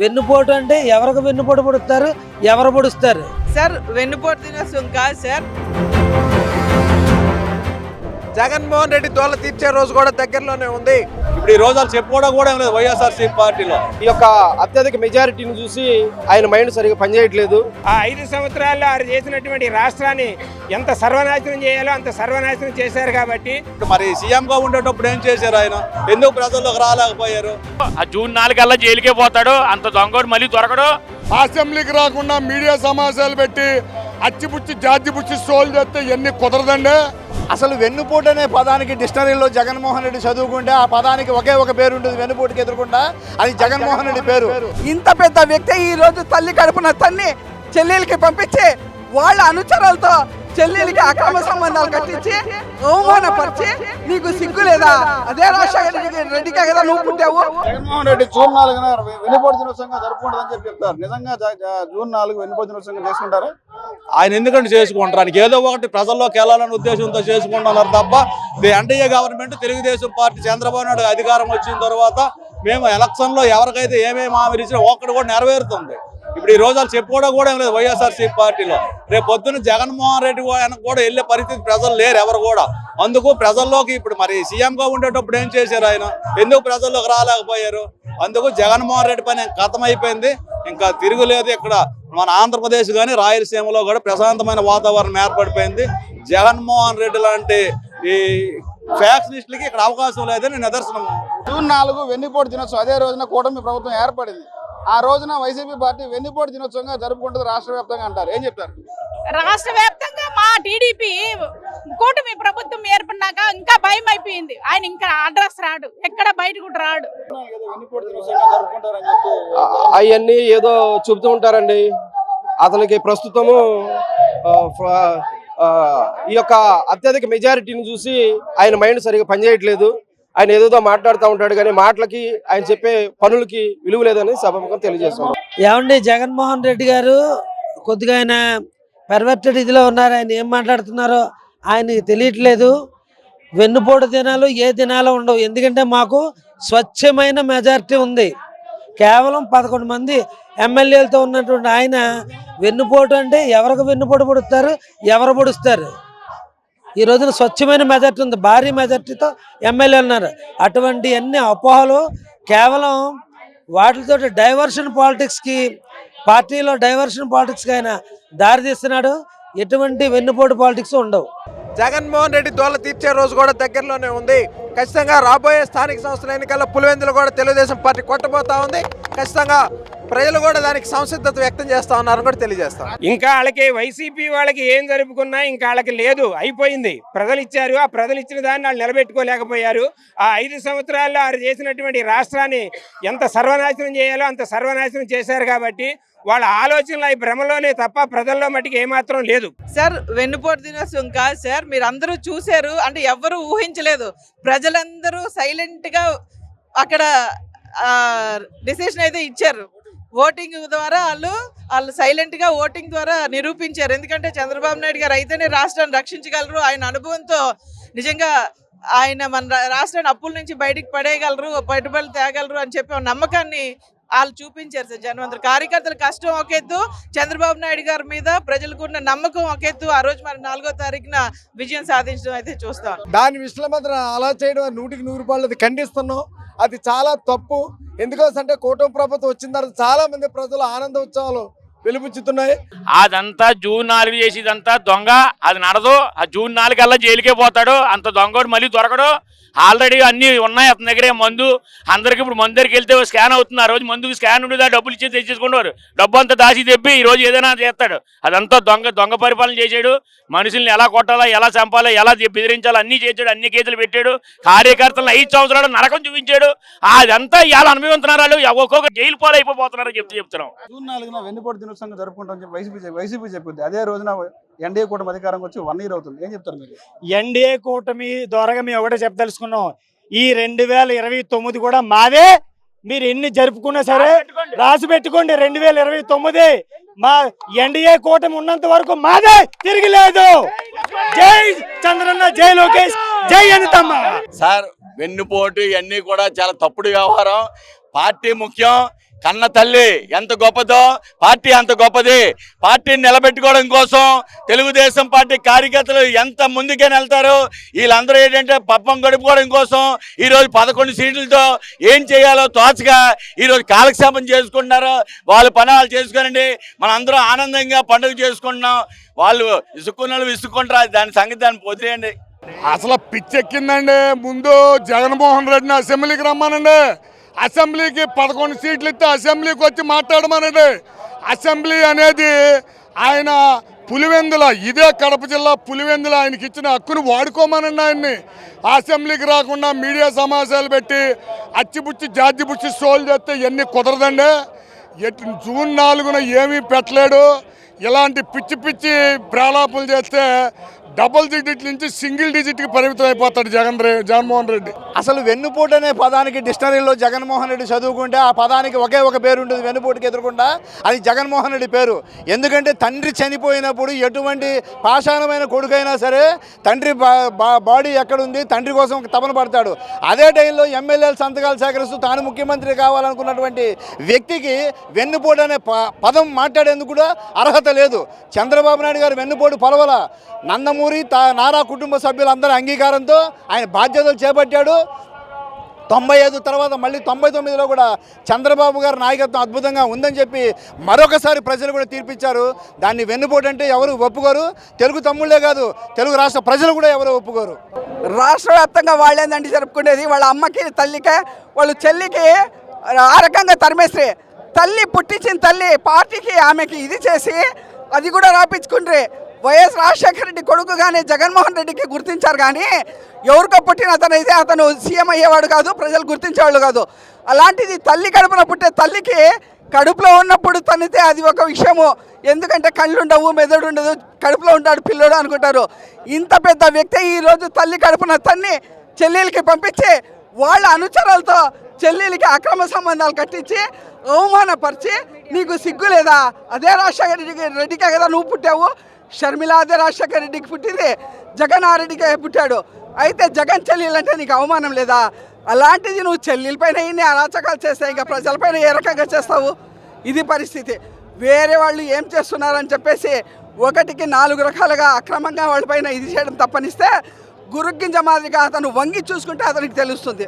వెన్నుపోటు అంటే ఎవరికి వెన్నుపోటు పొడుస్తారు, ఎవరు పొడుస్తారు? సార్ వెన్నుపోటు దినోత్సవం కాదు సార్. జగన్మోహన్ రెడ్డి దోల తీర్చే రోజు కూడా దగ్గరలోనే ఉంది. ఇప్పుడు ఈ రోజు చెప్పుకోవడం కూడా ఏం లేదు వైఎస్ఆర్సీ పార్టీలో. ఈ యొక్క అత్యధిక మెజారిటీని చూసి ఆయన మైండ్ సరిగా పనిచేయట్లేదు. ఆ 5 సంవత్సరాల్లో ఆయన చేసినటువంటి రాష్ట్రాన్ని ఎంత సర్వనాశనం చేయాలో అంత సర్వనాశనం చేశారు. కాబట్టి మరి సీఎంగా ఉండేటప్పుడు ఏం చేశారు ఆయన? ఎందుకు ప్రజల్లోకి రాలేకపోయారు? జూన్ 4 కల్లా జైలుకే పోతాడు, అంత దొంగోడు మళ్ళీ దొరకడు. అసెంబ్లీకి రాకుండా మీడియా సమావేశాలు పెట్టి అచ్చిపుచ్చి జార్జిపుచ్చి సోల్ చేస్తే ఎన్ని కుదరదండి. అసలు వెన్నుపోటు అనే పదానికి డిక్షనరీలో జగన్మోహన్ రెడ్డి చదువుకుంటే ఆ పదానికి ఒకే ఒక పేరు ఉంటుంది, వెన్నుపోటుకి ఎదుర్కొంటా, అది జగన్మోహన్ రెడ్డి పేరు. ఇంత పెద్ద వ్యక్తి ఈ రోజు తల్లి కడుపున తన్ని చెల్లెలకి పంపించి వాళ్ళ అనుచరులతో చెల్లెలకి అక్రమ సంబంధాలు కట్టించి అవమానపరిచి నీకు సిగ్గు లేదా? అదే రాజశేఖర రెడ్డికే కదా నువ్వు పుట్టావు. జగన్మోహన్ రెడ్డి జూన్ 4న వెన్నుపోటు దినోత్సవంగా జరుపుకుంటుందని చెప్పి చెప్తారు. నిజంగా జూన్ 4 వెన్నుపోటు దినోత్సవంగా చేసుకుంటారా? ఆయన ఎందుకంటే చేసుకుంటారు, ఏదో ఒకటి ప్రజల్లోకి వెళ్ళాలనే ఉద్దేశంతో చేసుకుంటున్నారు తప్ప NDA government Telugu Desam party Chandrababu Naidu అధికారం వచ్చిన తర్వాత మేము ఎలక్షన్లో ఎవరికైతే ఏమేమి హామీలు ఇచ్చినా ఒక్కటి కూడా నెరవేరుతుంది. ఇప్పుడు ఈ రోజు చెప్పుకోవడం కూడా ఏం లేదు వైఎస్ఆర్సీ పార్టీలో. రేపు పొద్దున్న జగన్మోహన్ రెడ్డి కూడా వెళ్ళే పరిస్థితి ప్రజలు లేరు ఎవరు కూడా. అందుకు ప్రజల్లోకి ఇప్పుడు మరి సీఎంగా ఉండేటప్పుడు ఏం చేశారు ఆయన? ఎందుకు ప్రజల్లోకి రాలేకపోయారు? అందుకు జగన్మోహన్ రెడ్డి పని కథమైపోయింది, ఇంకా తిరుగులేదు. ఇక్కడ మన ఆంధ్రప్రదేశ్ కానీ రాయలసీమలో కూడా ప్రశాంతమైన వాతావరణం ఏర్పడిపోయింది. జగన్మోహన్ రెడ్డి లాంటి ఈ ఫ్యాక్షనిస్టులకి ఇక్కడ అవకాశం లేదని నిదర్శనం. జూన్ 4 వెన్నుపోటు దినోత్సవం, అదే రోజున కూటమి ప్రభుత్వం ఏర్పడింది. ఆ రోజున వైసీపీ పార్టీ వెన్నుపోటు దినోత్సవంగా జరుపుకుంటుంది రాష్ట్ర వ్యాప్తంగా అంటారు. ఏం చెప్తారు? రాష్ట్ర వ్యాప్తంగా మా టీడీపీ కూటమి ప్రభుత్వం ఏర్పడినాక ఇంకా భయం అయిపోయింది. ఆయన ఇంకా అడ్రస్ రాడు, ఎక్కడ బయట కూడా రాడు. అవన్నీ ఏదో చెబుతూ ఉంటారండి. అతనికి ప్రస్తుతము ఈ యొక్క అత్యధిక మెజారిటీని చూసి ఆయన మైండ్ సరిగా పనిచేయట్లేదు. ఆయన ఏదో మాట్లాడుతూ ఉంటాడు కానీ మాటలకి ఆయన చెప్పే పనులకి విలువ లేదని సభముఖం తెలియజేస్తున్నాం. ఏమండి, జగన్మోహన్ రెడ్డి గారు కొద్దిగా ఆయన పర్వర్టెడ్ ఇదిలో ఉన్నారు. ఆయన ఏం మాట్లాడుతున్నారో ఆయనకి తెలియట్లేదు. వెన్నుపోటు దినాలు ఏ దినాలు ఉండవు, ఎందుకంటే మాకు స్వచ్ఛమైన మెజారిటీ ఉంది. కేవలం 11 మంది ఎమ్మెల్యేలతో ఉన్నటువంటి ఆయన వెన్నుపోటు అంటే ఎవరికి వెన్నుపోటు పొడుస్తారు, ఎవరు పొడుస్తారు? ఈ రోజున స్వచ్ఛమైన మెజార్టీ ఉంది, భారీ మెజార్టీతో ఎమ్మెల్యే ఉన్నారు. అటువంటి అన్ని అపోహలు కేవలం వాటితో డైవర్షన్ పాలిటిక్స్కి, పార్టీలో డైవర్షన్ పాలిటిక్స్కి ఆయన దారితీస్తున్నాడు. ఎటువంటి వెన్నుపోటు పాలిటిక్స్ ఉండవు. జగన్మోహన్ రెడ్డి దోల తీర్చే రోజు కూడా దగ్గరలోనే ఉంది. ఖచ్చితంగా రాబోయే స్థానిక సంస్థల ఎన్నికల్లో పులివెందులు కూడా తెలుగుదేశం పార్టీ కొట్టబోతా ఉంది. ఖచ్చితంగా ప్రజలు కూడా దానికి సంసిద్ధత వ్యక్తం చేస్తా ఉన్నారని కూడా తెలియజేస్తాం. ఇంకా వాళ్ళకి వైసీపీ వాళ్ళకి ఏం జరుపుకున్నా ఇంకా వాళ్ళకి లేదు, అయిపోయింది. ప్రజలు ఇచ్చారు, ఆ ప్రజలు ఇచ్చిన దాన్ని వాళ్ళు నిలబెట్టుకోలేకపోయారు. ఆ 5 సంవత్సరాల్లో ఆయన చేసినటువంటి రాష్ట్రాన్ని ఎంత సర్వనాశనం చేయాలో అంత సర్వనాశనం చేశారు. కాబట్టి వాళ్ళ ఆలోచనలు ఈ భ్రమలోనే తప్ప ప్రజల్లో మట్టికి ఏమాత్రం లేదు. సార్ వెన్నుపోటు దినోత్సవం కాదు సార్. మీరు అందరూ చూశారు, అంటే ఎవ్వరూ ఊహించలేదు. ప్రజలందరూ సైలెంట్గా అక్కడ డిసిషన్ అయితే ఇచ్చారు. ఓటింగ్ ద్వారా వాళ్ళు సైలెంట్గా ఓటింగ్ ద్వారా నిరూపించారు. ఎందుకంటే చంద్రబాబు నాయుడు గారు అయితేనే రాష్ట్రాన్ని రక్షించగలరు, ఆయన అనుభవంతో నిజంగా ఆయన మన రాష్ట్రాన్ని అప్పుల నుంచి బయటికి పడేయగలరు, పెట్టుబడులు తేగలరు అని చెప్పి నమ్మకాన్ని వాళ్ళు చూపించారు సార్. జనమందరూ కార్యకర్తల కష్టం ఒక ఎత్తు, చంద్రబాబు నాయుడు గారి మీద ప్రజలకున్న నమ్మకం ఒక ఎత్తు. ఆ రోజు మరి 4వ తారీఖున విజయం సాధించడం అయితే చూస్తాం. దాని విషయంలో మాత్రం అలా చేయడం 100కి 100 రూపాయలు అది ఖండిస్తున్నాం. అది చాలా తప్పు. ఎందుకంటే కూటమి ప్రభుత్వం వచ్చిన తర్వాత చాలా మంది ప్రజలు ఆనంద ఉత్సవాలు వెలుపుచ్చుతున్నాయి. అదంతా జూన్ 4 చేసేదంతా దొంగ, అది నడదు. ఆ జూన్ 4 కల్లా జైలుకే పోతాడు, అంత దొంగోడు మళ్ళీ దొరకడు. ఆల్రెడీ అన్ని ఉన్నాయి అతని దగ్గరే. మందు అందరికి ఇప్పుడు మందు దగ్గరికి వెళ్తే స్కాన్ అవుతుంది. ఆ రోజు మందుకు స్కాన్ ఉండేది, డబ్బులు ఇచ్చి తెచ్చేసుకున్నారు. డబ్బు అంతా దాచి తెప్పి ఈ రోజు ఏదైనా చేస్తాడు. అదంతా దొంగ పరిపాలన చేశాడు. మనుషుల్ని ఎలా కొట్టాలా, ఎలా చంపాలా, ఎలా బెదిరించాలో అన్నీ చేశాడు. అన్ని కేసులు పెట్టాడు. కార్యకర్తలను 5 సంవత్సరాలు నరకం చూపించాడు. అదంతా ఇవాళ అనుభవిస్తున్నారు. వాళ్ళు ఒక్కొక్క జైలు పాలైపోతున్నారని చెప్తున్నాం. జూన్ 4న వెన్నుపోటు దినోత్సవంగా జరుపుకుంటాం వైసీపీ చెప్పింది. అదే రోజున ఎన్డీఏ కూటమి అధికారం వచ్చి 1 year అవుతుంది. ఏం చెప్తారు మీరు? ఎన్డీఏ కూటమి ద్వారా మేము ఒకటే చెప్పదలుచుకున్నాం, ఈ 2029 కూడా మాదే. మీరు ఎన్ని జరుపుకున్నా సరే రాసి పెట్టుకోండి, 2029 మా ఎన్డీఏ కూటమి ఉన్నంత వరకు మాదే, తిరిగిలేదు. జై చంద్రన్న, జై లోకేష్, జై అనితమ్మ. సార్ వెన్నుపోటు ఇవన్నీ కూడా చాలా తప్పుడు వ్యవహారం. పార్టీ ముఖ్యం, కన్న తల్లి ఎంత గొప్పదో పార్టీ అంత గొప్పది. పార్టీని నిలబెట్టుకోవడం కోసం తెలుగుదేశం పార్టీ కార్యకర్తలు ఎంత ముందుకని వెళ్తారు. వీళ్ళందరూ ఏంటంటే పప్పం గడుపుకోవడం కోసం ఈరోజు 11 సీట్లతో ఏం చేయాలో తోచగా ఈరోజు కాలక్షేపం చేసుకుంటున్నారు. వాళ్ళ పని వాళ్ళు చేసుకోనండి, మనందరం ఆనందంగా పండుగ చేసుకుంటున్నాం. వాళ్ళు విసుక్కున్న విసుక్కుంటారు, దాని సంగతి దాన్ని వదిలేయండి. అసలు పిచ్చెక్కిందండి. ముందు జగన్మోహన్ రెడ్డిని అసెంబ్లీకి రమ్మానండి. అసెంబ్లీకి 11 సీట్లు ఇస్తే అసెంబ్లీకి వచ్చి మాట్లాడమనండి. అసెంబ్లీ అనేది ఆయన పులివెందుల, ఇదే కడప జిల్లా పులివెందుల ఆయనకి ఇచ్చిన హక్కును వాడుకోమనండి. ఆయన్ని అసెంబ్లీకి రాకుండా మీడియా సమావేశాలు పెట్టి అచ్చిపుచ్చి జార్జిపుచ్చి షోలు చేస్తే ఇవన్నీ కుదరదండి. జూన్ 4న ఏమీ పెట్టలేడు. ఇలాంటి పిచ్చి పిచ్చి ప్రాలాపులు చేస్తే డబుల్ డిజిట్ నుంచి సింగిల్ డిజిట్కి పరిమితం అయిపోతాడు జగన్మోహన్ రెడ్డి. అసలు వెన్నుపోటు అనే పదానికి డిక్షనరీలో జగన్మోహన్ రెడ్డి చదువుకుంటే ఆ పదానికి ఒకే ఒక పేరు ఉంటుంది వెన్నుపోటుకి ఎదురుకుండా, అది జగన్మోహన్ రెడ్డి పేరు. ఎందుకంటే తండ్రి చనిపోయినప్పుడు ఎటువంటి పాషాణమైన కొడుకైనా సరే తండ్రి బాడీ ఎక్కడుంది తండ్రి కోసం తపన పడతాడు. అదే టైంలో ఎమ్మెల్యేలు సంతకాలు సేకరిస్తూ తాను ముఖ్యమంత్రి కావాలనుకున్నటువంటి వ్యక్తికి వెన్నుపోటు అనే పదం మాట్లాడేందుకు కూడా అర్హత లేదు. చంద్రబాబు నాయుడు గారు వెన్నుపోటు పలవల, నందమూరి నారా కుటుంబ సభ్యులందరి అంగీకారంతో ఆయన బాధ్యతలు చేపట్టాడు. 95 తర్వాత మళ్ళీ 99లో కూడా చంద్రబాబు గారి నాయకత్వం అద్భుతంగా ఉందని చెప్పి మరొకసారి ప్రజలు కూడా తీర్పిచ్చారు. దాన్ని వెన్నుపోటు అంటే ఎవరు ఒప్పుకోరు. తెలుగు తమ్ముళ్లే కాదు, తెలుగు రాష్ట్ర ప్రజలు కూడా ఎవరు ఒప్పుకోరు. రాష్ట్ర వ్యాప్తంగా వాళ్ళేందంటే జరుపుకునేది, వాళ్ళ అమ్మకి తల్లికే వాళ్ళు చెల్లికి ఆ రకంగా తరిమేస్తే, తల్లి పుట్టించిన తల్లి పార్టీకి ఆమెకి ఇది చేసి అది కూడా రాపించుకుంటే వైఎస్ రాజశేఖర రెడ్డి కొడుకుగానే జగన్మోహన్ రెడ్డికి గుర్తించారు. కానీ ఎవరికో పుట్టిన అతనైతే అతను సీఎం అయ్యేవాడు కాదు, ప్రజలు గుర్తించేవాళ్ళు కాదు. అలాంటిది తల్లి కడుపున పుట్టే తల్లికి కడుపులో ఉన్నప్పుడు తనితే అది ఒక విషయము. ఎందుకంటే కళ్ళు ఉండవు, మెదడు ఉండదు, కడుపులో ఉంటాడు పిల్లోడు అనుకుంటారు. ఇంత పెద్ద వ్యక్తి ఈరోజు తల్లి కడుపున తన్ని చెల్లెలకి పంపించి వాళ్ళ అనుచరులతో చెల్లెలకి అక్రమ సంబంధాలు కట్టించి అవమానపరిచి, నీకు సిగ్గు లేదా? అదే రాజశేఖర రెడ్డికే కదా నువ్వు పుట్టావు. షర్మిల అదే రాజశేఖర రెడ్డికి పుట్టింది, జగన్ ఆ రెడ్డికే పుట్టాడు. అయితే జగన్ చెల్లెలంటే నీకు అవమానం లేదా? అలాంటిది నువ్వు చెల్లెలపైన ఇన్ని అరాచకాలు చేస్తే ఇంకా ప్రజలపైన ఏ రకంగా చేస్తావు? ఇది పరిస్థితి. వేరే వాళ్ళు ఏం చేస్తున్నారని చెప్పేసి 1కి 4 రకాలుగా అక్రమంగా వాళ్ళపైన ఇది చేయడం తప్పనిస్తే గురుగ్గింజ మాదిరిగా అతను వంగి చూసుకుంటే అతనికి తెలుస్తుంది.